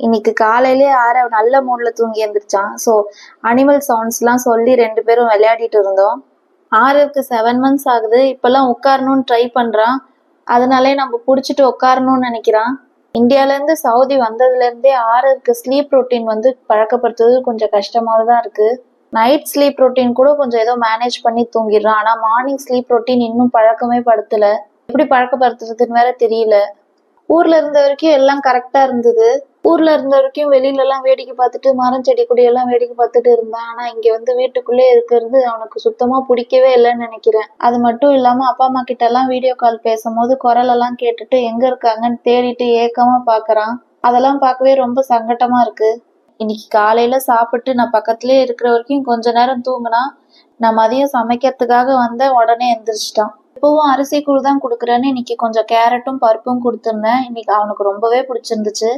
இன்னைக்கு காலையிலே நல்ல மூட்ல தூங்கி எழுந்திரிச்சான். ஸோ அனிமல் சவுண்ட்ஸ்லாம் சொல்லி 2 பேரும் விளையாடிட்டு இருந்தோம். ஆறுக்கு 7 months ஆகுது. இப்பெல்லாம் உட்காரணும்னு ட்ரை பண்றான். அதனாலே நம்ம புடிச்சிட்டு உட்காரணும்னு நினைக்கிறான். இந்தியால இருந்து சவுதி வந்ததுல இருந்தே ஆறுக்கு ஸ்லீப் ரொட்டீன் பழக்கப்படுத்துறது கொஞ்சம் கஷ்டமாக தான் இருக்கு. நைட் ஸ்லீப் ரொட்டீன் கூட கொஞ்சம் ஏதோ மேனேஜ் பண்ணி தூங்கிடுறான். ஆனா மார்னிங் ஸ்லீப் ரொட்டீன் இன்னும் பழக்கமே படுத்தல. எப்படி பழக்கப்படுத்துறதுன்னு வேற தெரியல. ஊர்ல இருந்த வரைக்கும் எல்லாம் கரெக்டா இருந்தது. ஊர்ல இருந்த வரைக்கும் வெளியில எல்லாம் வேடிக்கை பார்த்துட்டு மரம் செடி கொடி எல்லாம் வேடிக்கை பார்த்துட்டு இருந்தான். ஆனா இங்க வீட்டுக்குள்ளே இருக்கிறது அவனுக்கு சுத்தமா பிடிக்கவே இல்லைன்னு நினைக்கிறேன். அது மட்டும் இல்லாம அப்பா அம்மா கிட்ட எல்லாம் வீடியோ கால் பேசும்போது குரல் எல்லாம் கேட்டுட்டு எங்க இருக்காங்கன்னு தேடிட்டு ஏக்கமா பாக்குறான். அதெல்லாம் பார்க்கவே ரொம்ப சங்கட்டமா இருக்கு. இன்னைக்கு காலையில சாப்பிட்டு நான் பக்கத்துலயே இருக்கிற வரைக்கும் கொஞ்ச நேரம் தூங்குனா. நான் மதியம் சமைக்கிறதுக்காக வந்தேன், உடனே எந்திரிச்சிட்டான். இப்பவும் அரிசி கூழ் தான் குடுக்குறேன்னு இன்னைக்கு கொஞ்சம் கேரட்டும் பருப்பும் கொடுத்துருந்தேன். இன்னைக்கு அவனுக்கு ரொம்பவே பிடிச்சிருந்துச்சு.